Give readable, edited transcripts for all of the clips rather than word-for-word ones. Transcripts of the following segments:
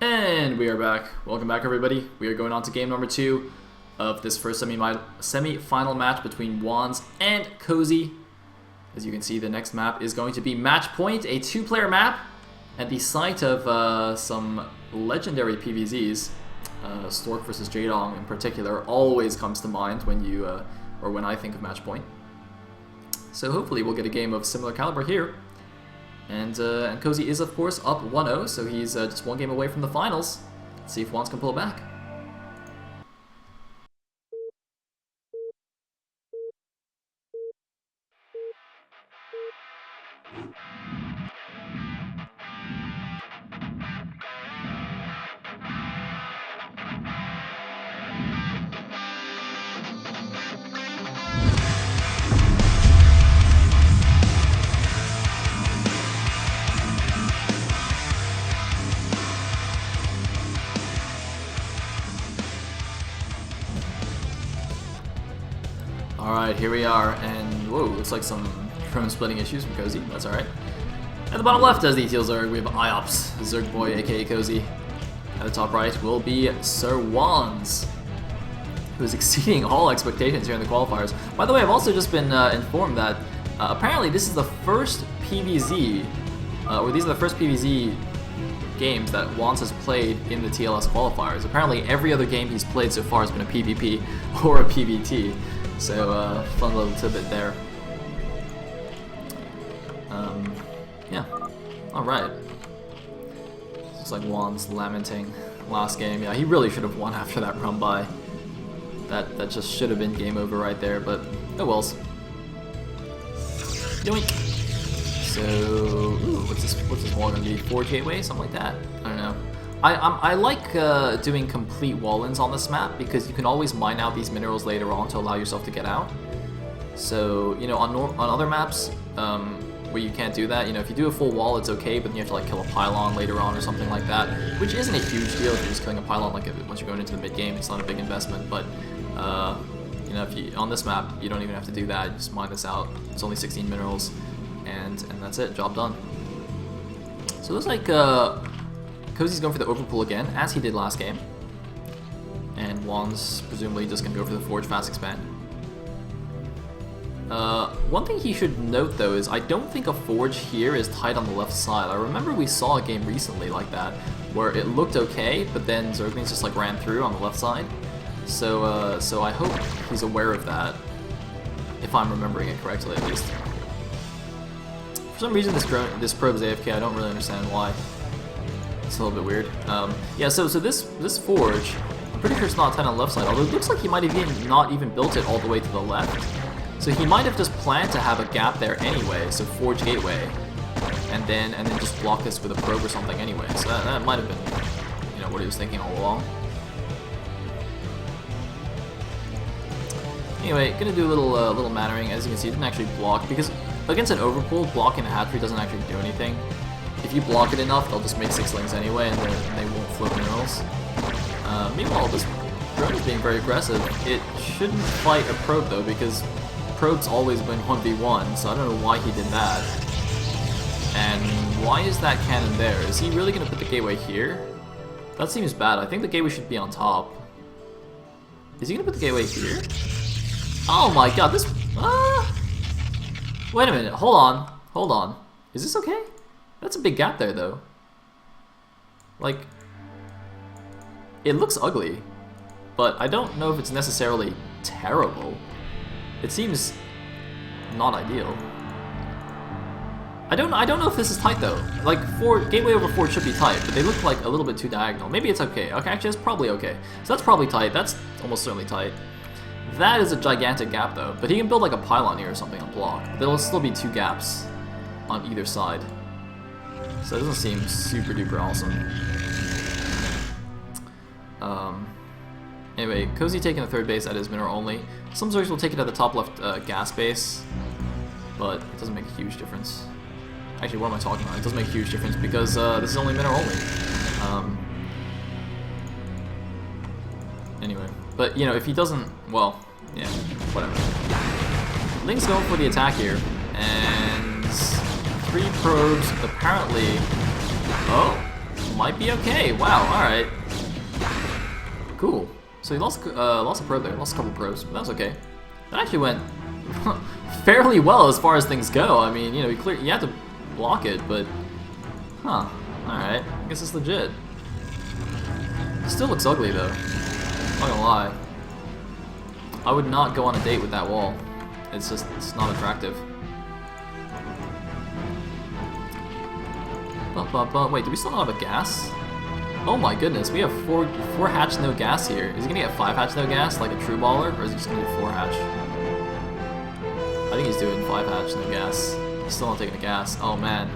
And we are back. Welcome back, everybody. We are going on to game number 2 of this first semi-final match between WandS and Cosy. As you can see, the next map is going to be Match Point, a 2-player map at the site of some legendary PvZs. Stork versus Jadong in particular always comes to mind when you or when I think of Match Point. So hopefully we'll get a game of similar caliber here. And Cosy is, of course, up 1-0, so he's just one game away from the finals. Let's see if WandS can pull it back. Alright, here we are, and whoa, looks like some chrome splitting issues from Cosy, that's alright. At the bottom left, as the Teal Zerg, we have IOPS, Zerg Boy, aka Cosy. At the top right will be Sir WandS, who is exceeding all expectations here in the qualifiers. By the way, I've also just been informed that apparently this is the first PvZ, or these are the first PvZ games that WandS has played in the TLS qualifiers. Apparently every other game he's played so far has been a PvP or a PvT. So, fun little tidbit there. Yeah. Alright. Looks like WandS lamenting last game. Yeah, he really should have won after that run by. That just should have been game over right there, but oh wells. Yoink! So, ooh, what's this wall gonna be? Forge Gateway? Something like that? I don't know. I like doing complete wall-ins on this map because you can always mine out these minerals later on to allow yourself to get out. So, you know, on other maps where you can't do that, you know, if you do a full wall, it's okay, but then you have to like kill a pylon later on or something like that, which isn't a huge deal if you're just killing a pylon. Like once you're going into the mid-game, it's not a big investment. But you know, if you on this map, you don't even have to do that. You just mine this out. It's only 16 minerals, and that's it. Job done. So it looks like Cosy's going for the overpull again, as he did last game. And WandS presumably just going to go for the Forge Fast Expand. One thing he should note though is I don't think a Forge here is tight on the left side. I remember we saw a game recently like that, where it looked okay, but then Zerglings just like ran through on the left side. So, so I hope he's aware of that, if I'm remembering it correctly at least. For some reason this probe is AFK, I don't really understand why. It's a little bit weird. Yeah, so this Forge, I'm pretty sure it's not tight on the left side, although it looks like he might have not even built it all the way to the left. So he might have just planned to have a gap there anyway, so Forge Gateway, and then just block this with a probe or something anyway. So that might have been, you know, what he was thinking all along. Anyway, gonna do a little mattering. As you can see, it didn't actually block, because against an overpull, blocking a hatchery doesn't actually do anything. If you block it enough, they'll just make 6-lings anyway, and they won't float minerals. Meanwhile, this drone is being very aggressive. It shouldn't fight a probe though, because probes always win 1v1, so I don't know why he did that. And why is that cannon there? Is he really going to put the gateway here? That seems bad. I think the gateway should be on top. Is he going to put the gateway here? Oh my god, this... Wait a minute, hold on. Is this okay? That's a big gap there, though. Like, it looks ugly, but I don't know if it's necessarily terrible. It seems not ideal. I don't know if this is tight though. Like, gateway over Forge should be tight, but they look like a little bit too diagonal. Maybe it's okay. Okay, actually, it's probably okay. So that's probably tight. That's almost certainly tight. That is a gigantic gap though. But he can build like a pylon here or something on block. There'll still be 2 gaps on either side. So it doesn't seem super duper awesome. Anyway, Cosy taking the third base at his mineral only. Some Zergs will take it at the top left gas base, but it doesn't make a huge difference. Actually, what am I talking about? It doesn't make a huge difference because this is only mineral only. Anyway, but you know, if he doesn't, well, yeah, whatever. Link's going for the attack here, and 3 probes apparently. Oh, might be okay. Wow, alright. Cool. So he lost a pro there, lost a couple pros, but that was okay. That actually went fairly well as far as things go. I mean, you know, you have to block it, but huh. Alright, I guess it's legit. Still looks ugly though. Not gonna lie. I would not go on a date with that wall. It's not attractive. Wait, do we still not have a gas? Oh my goodness, we have four hatch no gas here. Is he gonna get 5 hatch no gas like a true baller, or is he just gonna do 4 hatch? I think he's doing 5 hatch no gas. He's still not taking a gas. Oh man.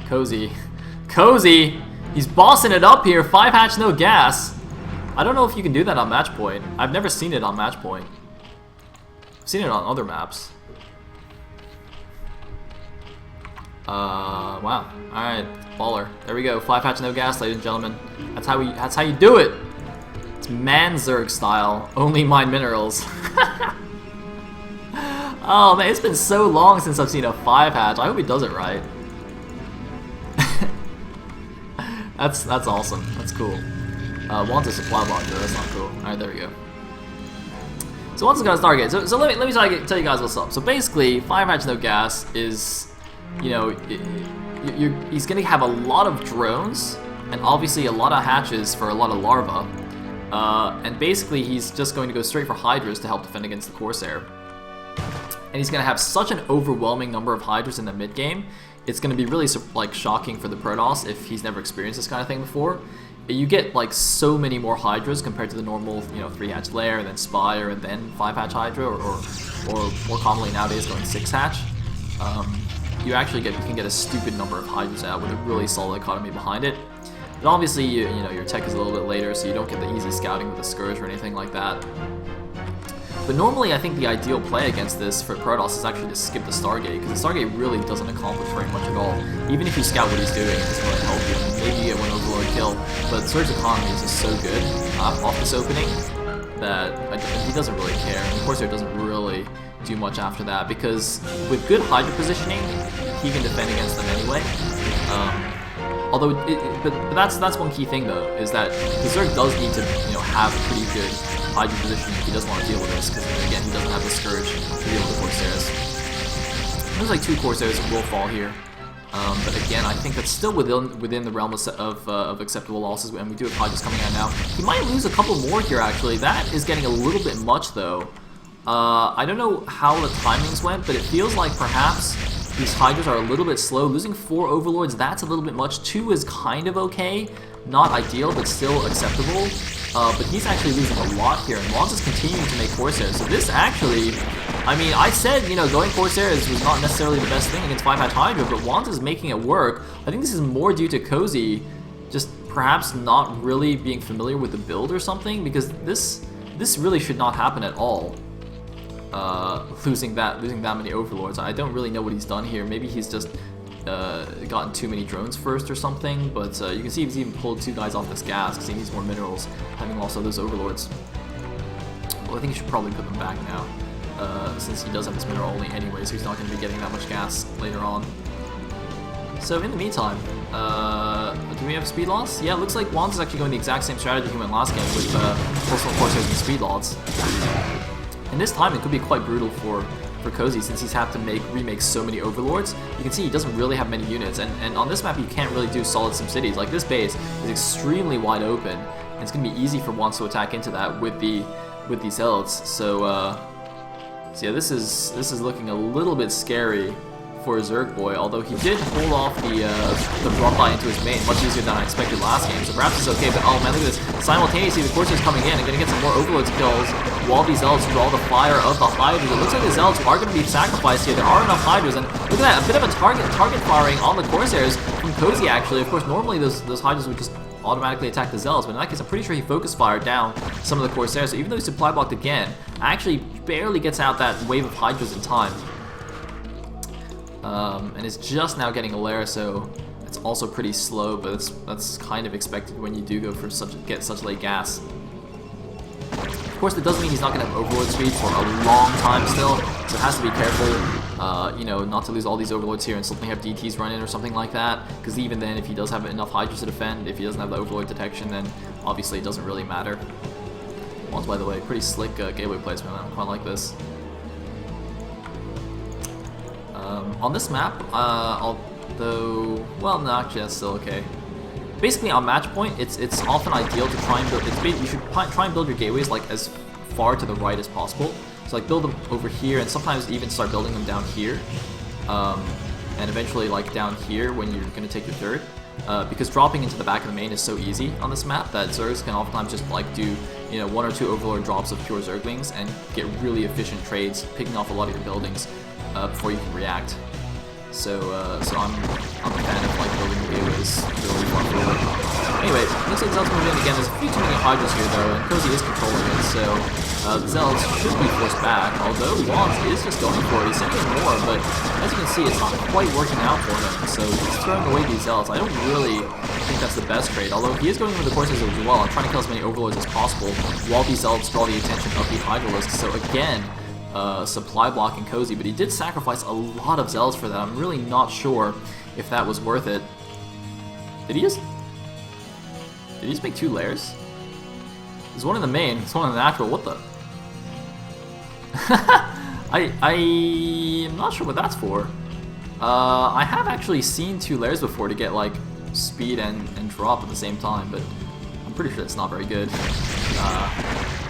Cosy. Cosy! He's bossing it up here, 5 hatch no gas. I don't know if you can do that on match point. I've never seen it on match point. I've seen it on other maps. Wow. Alright, baller. There we go. 5 hatch no gas, ladies and gentlemen. That's how you do it. It's Manzerg style. Only mine minerals. Oh man, it's been so long since I've seen a 5 hatch. I hope he does it right. That's awesome. That's cool. WandS a supply block though, that's not cool. Alright, there we go. So WandS is gonna Stargate. So let me tell you guys what's up. So basically, 5 hatch no gas is, you know, he's gonna have a lot of drones and obviously a lot of hatches for a lot of larvae. And basically he's just going to go straight for Hydras to help defend against the Corsair. And he's gonna have such an overwhelming number of Hydras in the mid game. It's gonna be really like shocking for the Protoss if he's never experienced this kind of thing before. You get like so many more Hydras compared to the normal, you know, 3 hatch layer and then Spire and then 5 hatch Hydra, or more commonly nowadays going 6 hatch. You can get a stupid number of Hydras out with a really solid economy behind it. But obviously, you know, your tech is a little bit later, so you don't get the easy scouting with the Scourge or anything like that. But normally, I think the ideal play against this for Protoss is actually to skip the Stargate, because the Stargate really doesn't accomplish very much at all. Even if you scout what he's doing, it doesn't really help you. Maybe you get one Overlord kill, but Surge economy is just so good off this opening that he doesn't really care. And of course, it doesn't really do much after that, because with good Hydra positioning, he can defend against them anyway. But that's one key thing though, is that the Zerg does need to, you know, have pretty good Hydra positioning if he doesn't want to deal with this, because again, he doesn't have the Scourge to deal with the Corsairs. There's like 2 Corsairs that will fall here, but again, I think that's still within the realm of acceptable losses, and we do have Hydras coming out now. He might lose a couple more here actually. That is getting a little bit much though. I don't know how the timings went, but it feels like perhaps these Hydras are a little bit slow. Losing 4 Overlords, that's a little bit much. 2 is kind of okay. Not ideal, but still acceptable. But he's actually losing a lot here, and WandS is continuing to make Corsairs. So this actually, I mean, I said, you know, going Corsairs was not necessarily the best thing against 5 hatch Hydra, but WandS is making it work. I think this is more due to Cosy just perhaps not really being familiar with the build or something, because this really should not happen at all. Losing that many Overlords. I don't really know what he's done here. Maybe he's just gotten too many drones first or something, but you can see he's even pulled 2 guys off this gas because he needs more minerals, having lost all those Overlords. Well, I think he should probably put them back now, since he does have his mineral only anyway, so he's not going to be getting that much gas later on. So in the meantime, do we have speed loss? Yeah, it looks like WandS is actually going the exact same strategy he went last game with Personal Corsairs and speed loss. And this time it could be quite brutal for Cosy, since he's had to remake so many Overlords. You can see he doesn't really have many units, and on this map you can't really do solid SimCities. Like, this base is extremely wide open, and it's gonna be easy for WandS to attack into that with these Zealots. So yeah, this is looking a little bit scary for Zerg Boy, although he did hold off the Brumby into his main much easier than I expected last game, so perhaps it's okay. But oh man, look at this. Simultaneously, the Corsairs coming in and going to get some more Overlords kills while these Zealots draw the fire of the Hydras. It looks like the Zealots are going to be sacrificed here. There are enough Hydras, and look at that, a bit of a target firing on the Corsairs from Cosy actually. Of course, normally those Hydras would just automatically attack the Zealots, but in that case I'm pretty sure he focus fired down some of the Corsairs, so even though he supply blocked again, actually barely gets out that wave of Hydras in time. And it's just now getting a lair, so it's also pretty slow, but that's kind of expected when you do go for get such late gas. Of course, that doesn't mean he's not going to have Overlord speed for a long time still, so it has to be careful. you know, not to lose all these overlords here and suddenly have DTs run in or something like that. Because even then, if he does have enough Hydras to defend, if he doesn't have the overlord detection, then obviously it doesn't really matter. WandS, by the way, pretty slick gateway placement. I quite like this. On this map, although, well, no, actually that's still okay. Basically, on match point, it's often ideal to try and build. You should try and build your gateways like as far to the right as possible. So like build them over here, and sometimes even start building them down here, and eventually like down here when you're gonna take your third. Because dropping into the back of the main is so easy on this map that Zergs can oftentimes just like do, you know, 1 or 2 overlord drops of pure Zerglings and get really efficient trades, picking off a lot of your buildings before you can react. So I'm a fan of like building the gateways really far forward. Anyway, looks like Zealot's moving in again. There's a few too many Hydras here though, and Cosy is controlling it, so the Zealots should be forced back, although WandS is just going for it. He's sending in more, but as you can see, it's not quite working out for him, so he's throwing away these Zealots. I don't really think that's the best trade, although he is going for the courses as well and trying to kill as many overlords as possible while these Zealots draw the attention of the Hydralisks. So again, supply blocking Cosy, but he did sacrifice a lot of Zealots for that. I'm really not sure if that was worth it. Did he just make 2 layers? There's one in the main, there's one in the natural. What the? I'm not sure what that's for. I have actually seen 2 layers before to get like speed and drop at the same time, but I'm pretty sure it's not very good.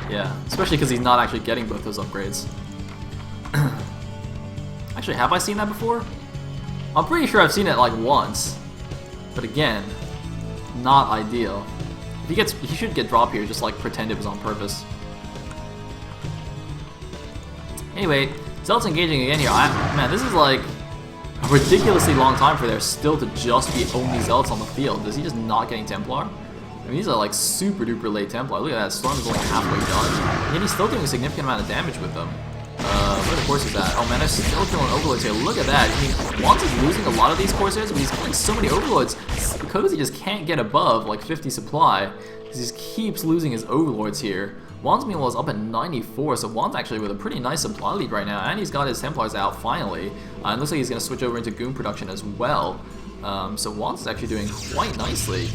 Yeah, especially because he's not actually getting both those upgrades. Actually, have I seen that before? I'm pretty sure I've seen it like once, but again, not ideal. If he should get drop here, just like pretend it was on purpose. Anyway, Zealot's engaging again here. Man, this is like a ridiculously long time for there still to just be only Zealots on the field. Is he just not getting Templar? I mean, these are like super duper late Templar. Look at that, Storm is only halfway done. And he's still doing a significant amount of damage with them. Where the Corsairs at? Oh man, they're still killing Overlords here. Look at that. I mean, WandS is losing a lot of these Corsairs, but he's killing so many Overlords. Cosy just can't get above like 50 supply, because he just keeps losing his Overlords here. WandS meanwhile is up at 94, so WandS actually with a pretty nice supply lead right now, and he's got his Templars out finally. And looks like he's going to switch over into Goon production as well. So WandS is actually doing quite nicely.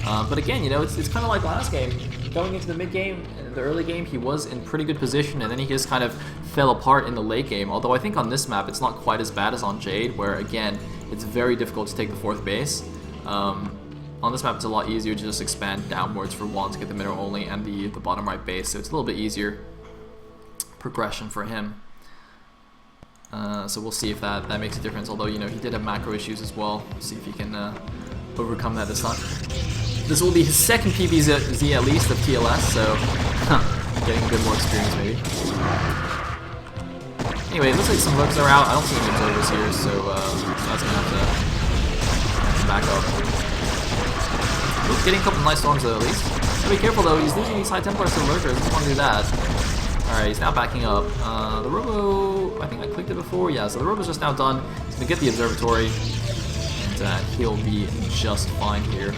But again, you know, it's kind of like last game. Going into the mid game, the early game, he was in pretty good position, and then he just kind of fell apart in the late game. Although I think on this map, it's not quite as bad as on Jade, where again, it's very difficult to take the 4th base. On this map, it's a lot easier to just expand downwards for WandS to get the middle only and the bottom right base, so it's a little bit easier progression for him. So we'll see if that makes a difference. Although, you know, he did have macro issues as well. We'll see if he can overcome that this time. This will be his 2nd PBZ at least of TLS, so getting a bit more experience maybe. Anyway, it looks like some rogues are out. I don't see any observers here, so that's gonna have to back up. He's getting a couple nice storms though, at least. Gotta be careful though, he's losing these high Templars to lurkers. I just want to do that. Alright, he's now backing up. The Robo, I think I clicked it before. Yeah, so the Robo's just now done. He's gonna get the observatory, and he'll be just fine here.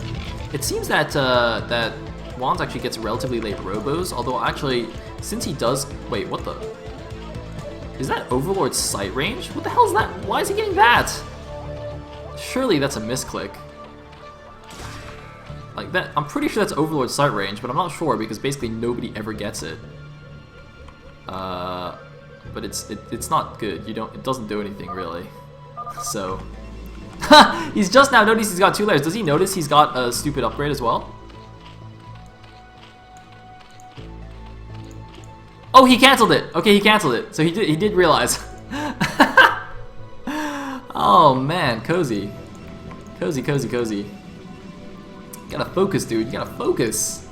It seems that that WandS actually gets relatively late Robos, although actually, since he does... Wait, what the... Is that Overlord's sight range? What the hell is that? Why is he getting that? Surely that's a misclick. Like that, I'm pretty sure that's Overlord's sight range, but I'm not sure because basically nobody ever gets it. But it's not good. It doesn't do anything really. So... He's just now noticed he's got 2 layers. Does he notice he's got a stupid upgrade as well? Oh, he canceled it. Okay, he canceled it. So he did realize. Oh man, Cosy. Cosy. You gotta focus, dude. You gotta focus.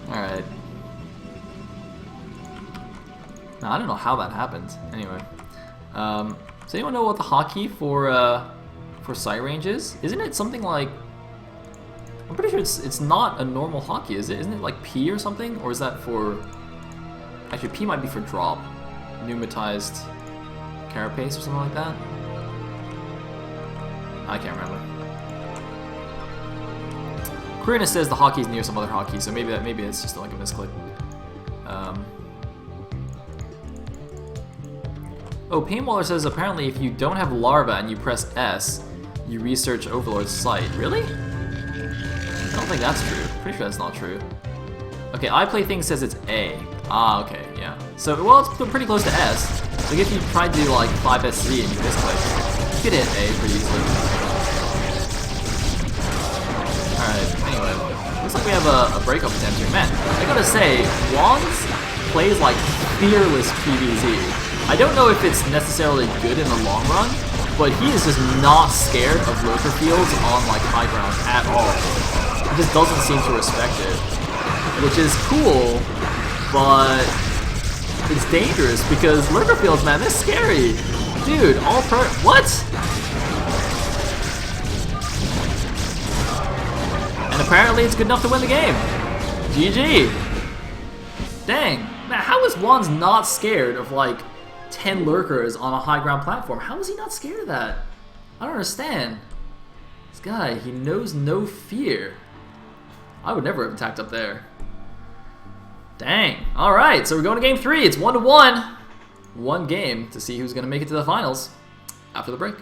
Alright. Now, I don't know how that happened. Anyway. Does anyone know what the hotkey for sight range is? Isn't it something like... I'm pretty sure it's not a normal hotkey, is it? Isn't it like P or something? Or is that for... Actually, P might be for drop. Pneumatized carapace or something like that? I can't remember. Karina says the hotkey is near some other hotkey, so maybe it's just like a misclick. Oh, Paintwaller says apparently if you don't have Larva and you press S, you research Overlord's site. Really? I don't think that's true. Pretty sure that's not true. Okay, iPlaything says it's A. Ah, okay, yeah. So, well, it's pretty close to S. So if you tried to do like 5SZ and you misclick, you could hit A pretty easily. Alright, anyway. Looks like we have a breakup attempt here. Man, I gotta say, WandS plays like fearless PvZ. I don't know if it's necessarily good in the long run, but he is just not scared of lurker fields on like high ground at all. He just doesn't seem to respect it, which is cool, but it's dangerous because lurker fields, man, they're scary. Dude, what? And apparently it's good enough to win the game. GG. Dang, man, how is WandS not scared of like 10 lurkers on a high ground platform? How is he not scared of that? I don't understand. This guy, he knows no fear. I would never have attacked up there. Dang. Alright, so we're going to game 3. It's 1-1. One game to see who's going to make it to the finals after the break.